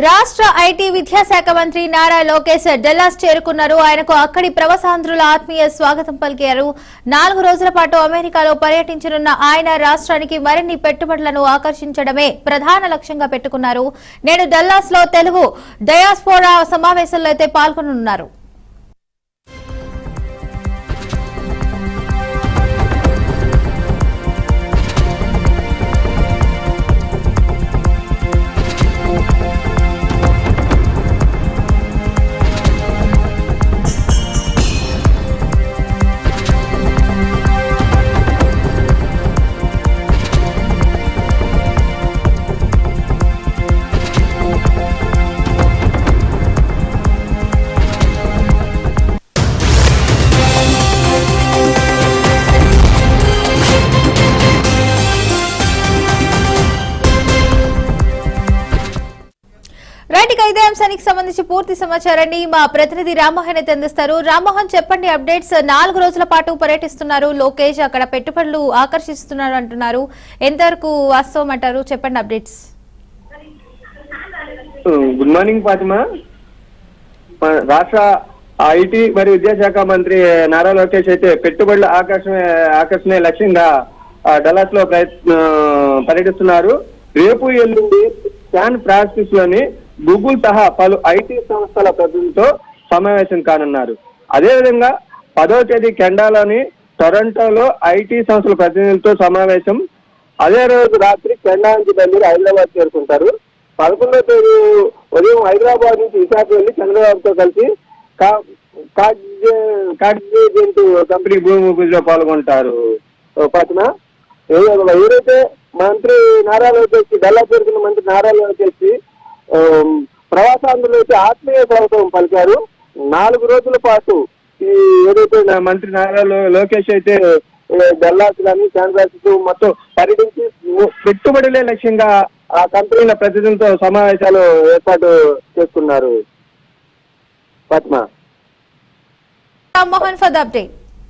రాష్ట్ర ఐటీ విద్యాశాఖ మంత్రి నారా లోకేష్ డల్లాస్ చేరుకున్నారు. ఆయనకు అక్కడి ప్రవాసాంధ్రుల ఆత్మీయ స్వాగతం పలికారు. 4 రోజుల పాటు అమెరికాలో పర్యటించనున్న ఆయన రాష్ట్రానికి మరిన్ని పెట్టుబడులను ఆకర్షించడమే ప్రధాన లక్ష్యంగా పెట్టుకున్నారు. నేడు డల్లాస్ లో తెలుగు డయాస్పోరా సమావేశంలో అయితే పాల్గొనున్నారు. ఇదే అంశానికి సంబంధించి పూర్తి సమాచారాన్ని మా ప్రతినిధి రామ్మోహన్ అయితే అందిస్తారు. రామ్మోహన్, చెప్పండి అప్డేట్స్. 4 రోజుల పాటు పర్యటిస్తున్నారు లోకేష్, అక్కడ పెట్టుబడులు ఆకర్షిస్తున్నారు అంటున్నారు. ఎంతవరకు వాస్తవం అంటారు? చెప్పండి అప్డేట్స్. Good morning Fatima. రాష్ట్ర ఐటీ మరియు విద్యాశాఖ మంత్రి నారా లోకేష్ అయితే పెట్టుబడుల ఆకర్షణ లక్ష్యంగా డల్లాస్ లో పర్యటిస్తున్నారు. రేపు ఎల్లుండి శాన్ ఫ్రాన్సిస్కో లోని గూగుల్ సహా పలు ఐటీ సంస్థల ప్రతినిధులతో సమావేశం కానున్నారు. అదేవిధంగా 10వ తేదీ కెనడాలోని టొరంటోలో ఐటీ సంస్థల ప్రతినిధులతో సమావేశం. అదే రోజు రాత్రి కెనడా నుంచి బయలుదేరి హైదరాబాద్ చేరుకుంటారు. 11వ తేదీ ఉదయం హైదరాబాద్ నుంచి విశాఖ వెళ్లి చంద్రబాబుతో కలిసి కాగ్నిజెంట్ కంపెనీ భూమి పూజలో పాల్గొంటారు. ఫాతిమా, ఎవరైతే మంత్రి నారా లోకేష్ డల్లాస్ చేరుకున్న మంత్రి నారా లోకేష్ ప్రవాసాంధ్రులు అయితే ఆత్మీయ స్వాగతం పలికారు. 4 రోజుల పాటు ఈ ఏదైతే మంత్రి నారా లోకేష్ అయితే డల్లాస్ కానీ శాన్ ఫ్రాన్సిస్కో మొత్తం పర్యటించి పెట్టుబడులే లక్ష్యంగా ఆ కంపెనీల ప్రతినిధులతో సమావేశాలు ఏర్పాటు చేసుకున్నారు. Padma. Mohan for the update.